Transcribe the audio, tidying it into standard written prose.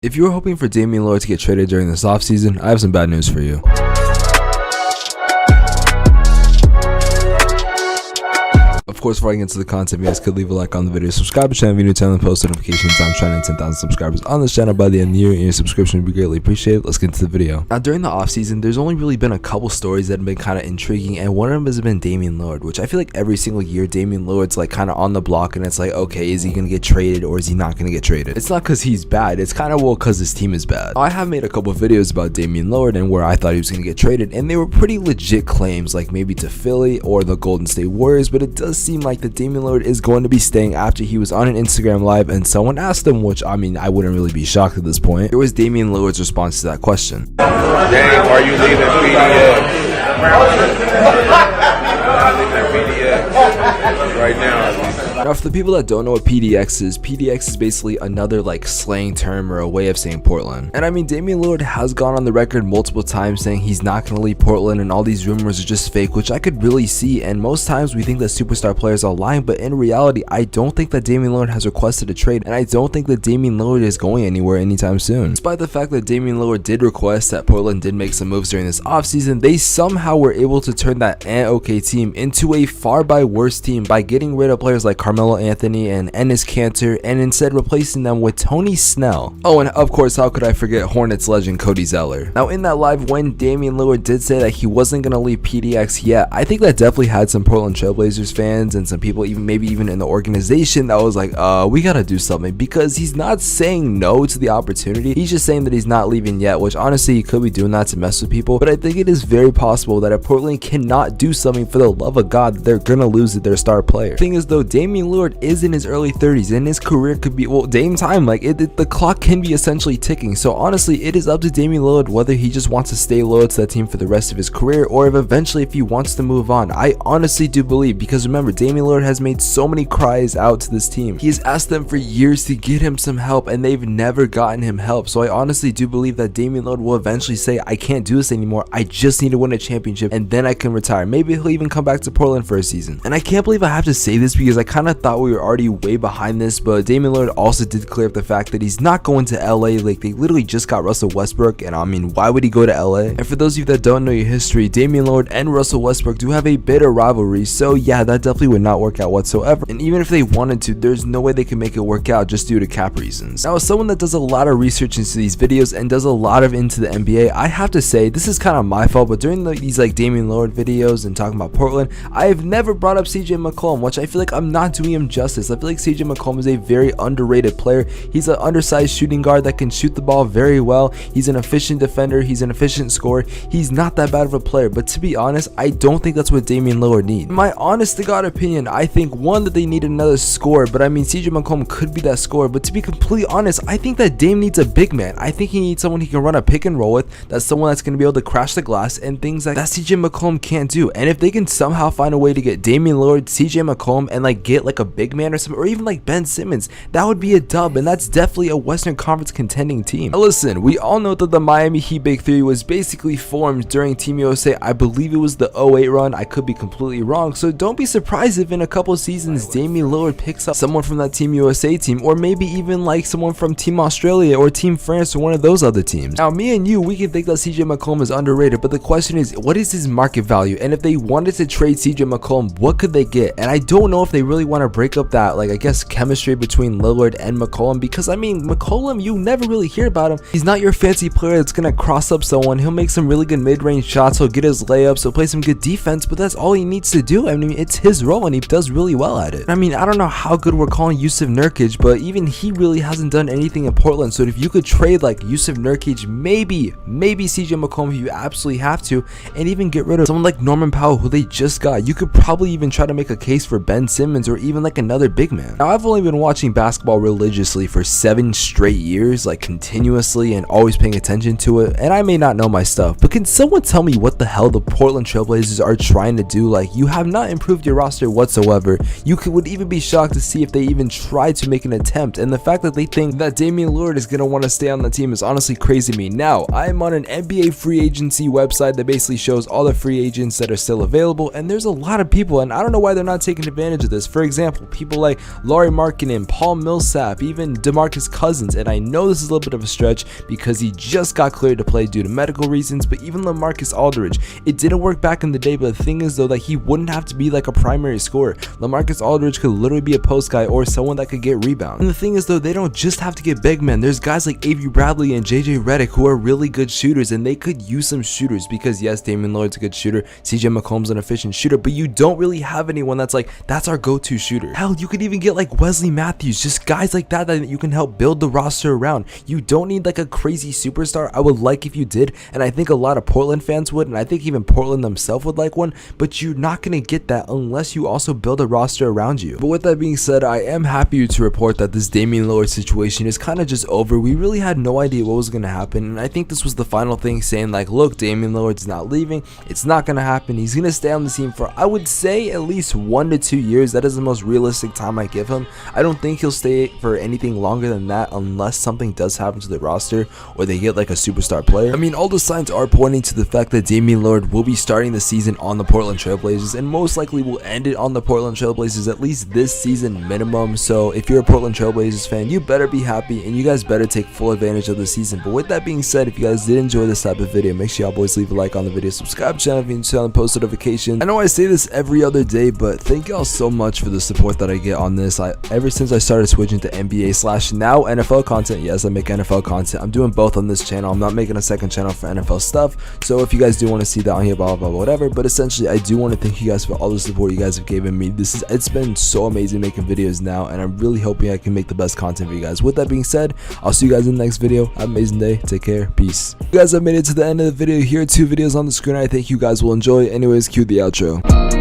If you were hoping for Damian Lillard to get traded during this offseason, I have some bad news for you. Of course, before I get into the content, you guys could leave a like on the video, subscribe to the channel if you're new, turn on the post notifications. I'm trying to hit 10,000 subscribers on this channel by the end of the year, and your subscription would be greatly appreciated. Let's get into the video. Now, during the offseason, there's only really been a couple stories that have been kind of intriguing, and one of them has been Damian Lillard, which I feel like every single year, Damian Lillard's like kind of on the block, and it's like, okay, is he going to get traded or is he not going to get traded? It's not because he's bad, it's kind of because his team is bad. I have made a couple videos about Damian Lillard and where I thought he was going to get traded, and they were pretty legit claims, like maybe to Philly or the Golden State Warriors, but it does seem like that Damian Lillard is going to be staying after he was on an Instagram live and someone asked him, which I mean, I wouldn't really be shocked at this point. Here was Damian Lillard's response to that question. Dame, are you leaving PDX right now? Now, for the people that don't know what PDX is basically another like slang term or a way of saying Portland. And I mean, Damian Lillard has gone on the record multiple times saying he's not going to leave Portland and all these rumors are just fake, which I could really see. And most times we think that superstar players are lying, but in reality, I don't think that Damian Lillard has requested a trade, and I don't think that Damian Lillard is going anywhere anytime soon. Despite the fact that Damian Lillard did request that Portland did make some moves during this offseason, they somehow were able to turn that okay team into a far by worse team by getting rid of players like Carmelo Anthony and Enes Kanter, and instead replacing them with Tony Snell. Oh, and of course, how could I forget Hornets legend Cody Zeller. Now, in that live, when Damian Lillard did say that he wasn't going to leave PDX yet, I think that definitely had some Portland Trailblazers fans and some people maybe even in the organization that was like, we gotta do something, because he's not saying no to the opportunity, he's just saying that he's not leaving yet, which honestly he could be doing that to mess with people. But I think it is very possible that if Portland cannot do something, for the love of God, they're gonna lose their star player. The thing is though, Damian Lillard is in his early 30s and his career could be, well, Dame time, like the clock can be essentially ticking. So honestly, it is up to Damian Lillard whether he just wants to stay loyal to that team for the rest of his career, or if eventually if he wants to move on. I honestly do believe, because remember, Damian Lillard has made so many cries out to this team. He has asked them for years to get him some help and they've never gotten him help. So I honestly do believe that Damian Lillard will eventually say, I can't do this anymore, I just need to win a championship and then I can retire. Maybe he'll even come back to Portland for a season. And I can't believe I have to say this because I kind of thought we were already way behind this, but Damian Lillard also did clear up the fact that he's not going to LA. Like, they literally just got Russell Westbrook, and I mean, why would he go to LA? And for those of you that don't know your history, Damian Lillard and Russell Westbrook do have a bitter rivalry, so yeah, that definitely would not work out whatsoever. And even if they wanted to, there's no way they can make it work out just due to cap reasons. Now, as someone that does a lot of research into these videos and does a lot of into the NBA, I have to say this is kind of my fault, but during these like Damian Lillard videos and talking about Portland, I have never brought up CJ McCollum, which I feel like I'm not doing him justice. I feel like CJ McCollum is a very underrated player. He's an undersized shooting guard that can shoot the ball very well. He's an efficient defender. He's an efficient scorer. He's not that bad of a player, but to be honest, I don't think that's what Damian Lillard needs. In my honest to God opinion, I think one, that they need another scorer, but I mean, CJ McCollum could be that scorer, but to be completely honest, I think that Dame needs a big man. I think he needs someone he can run a pick and roll with, that's someone that's going to be able to crash the glass and things like that CJ McCollum can't do. And if they can somehow find a way to get Damian Lillard, CJ McCollum, and like get like a big man or something, or even like Ben Simmons, that would be a dub, and that's definitely a Western Conference contending team. Now listen, we all know that the Miami Heat Big Three was basically formed during Team USA. I believe it was the 08 run. I could be completely wrong, so don't be surprised if in a couple seasons Damian Lillard picks up someone from that Team USA team, or maybe even like someone from Team Australia or Team France or one of those other teams. Now me and you, we can think that CJ McCollum is underrated, but the question is, what is his market value? And if they wanted to trade CJ McCollum, what could they get? And I don't know if they really want to break up that, like, I guess chemistry between Lillard and McCollum, because I mean, McCollum, you never really hear about him. He's not your fancy player that's gonna cross up someone. He'll make some really good mid-range shots, he'll get his layups, he'll play some good defense, but that's all he needs to do. I mean, it's his role and he does really well at it. I mean, I don't know how good we're calling Yusuf Nurkic, but even he really hasn't done anything in Portland. So if you could trade like Yusuf Nurkic, maybe CJ McCollum if you absolutely have to, and even get rid of someone like Norman Powell who they just got, you could probably even try to make a case for Ben Simmons or even like another big man. Now, I've only been watching basketball religiously for 7 straight years, like continuously, and always paying attention to it, and I may not know my stuff, but can someone tell me what the hell the Portland Trailblazers are trying to do? Like, you have not improved your roster whatsoever. Would even be shocked to see if they even try to make an attempt, and the fact that they think that Damian Lillard is going to want to stay on the team is honestly crazy to me. Now, I'm on an NBA free agency website that basically shows all the free agents that are still available, and there's a lot of people, and I don't know why they're not taking advantage of this. For example, people like Lauri Markkanen, Paul Millsap, even DeMarcus Cousins, and I know this is a little bit of a stretch because he just got cleared to play due to medical reasons, but even LaMarcus Aldridge, it didn't work back in the day, but the thing is though that he wouldn't have to be like a primary scorer. LaMarcus Aldridge could literally be a post guy or someone that could get rebounds. And the thing is though, they don't just have to get big men. There's guys like Avery Bradley and JJ Redick who are really good shooters, and they could use some shooters because yes, Damian Lillard's a good shooter, CJ McCollum's an efficient shooter, but you don't really have anyone that's like, that's our go-to shooter. Hell, you could even get like Wesley Matthews, just guys like that you can help build the roster around. You don't need like a crazy superstar. I would like if you did, and I think a lot of Portland fans would, and I think even Portland themselves would like one, but you're not going to get that unless you also build a roster around you. But with that being said, I am happy to report that this Damian Lillard situation is kind of just over. We really had no idea what was going to happen, and I think this was the final thing saying like, look, Damian Lillard's not leaving. It's not going to happen. He's going to stay on the team for, I would say, at least 1 to 2 years. That is the most realistic time I give him. I don't think he'll stay for anything longer than that unless something does happen to the roster or they get like a superstar player. I mean, all the signs are pointing to the fact that Damian Lillard will be starting the season on the Portland Trailblazers and most likely will end it on the Portland Trailblazers at least this season minimum. So if you're a Portland Trailblazers fan, you better be happy and you guys better take full advantage of the season. But with that being said, if you guys did enjoy this type of video, make sure y'all boys leave a like on the video, subscribe to the channel if you're interested on post notifications. I know I say this every other day, but thank y'all so much for the support that I get on this. Ever since I started switching to NBA / now NFL content, yes, I make NFL content. I'm doing both on this channel. I'm not making a second channel for NFL stuff. So if you guys do want to see that on here, blah blah blah, whatever. But essentially, I do want to thank you guys for all the support you guys have given me. It's been so amazing making videos now, and I'm really hoping I can make the best content for you guys. With that being said, I'll see you guys in the next video. Have an amazing day. Take care. Peace. You guys have made it to the end of the video. Here are 2 videos on the screen I think you guys will enjoy. Anyways, cue the outro.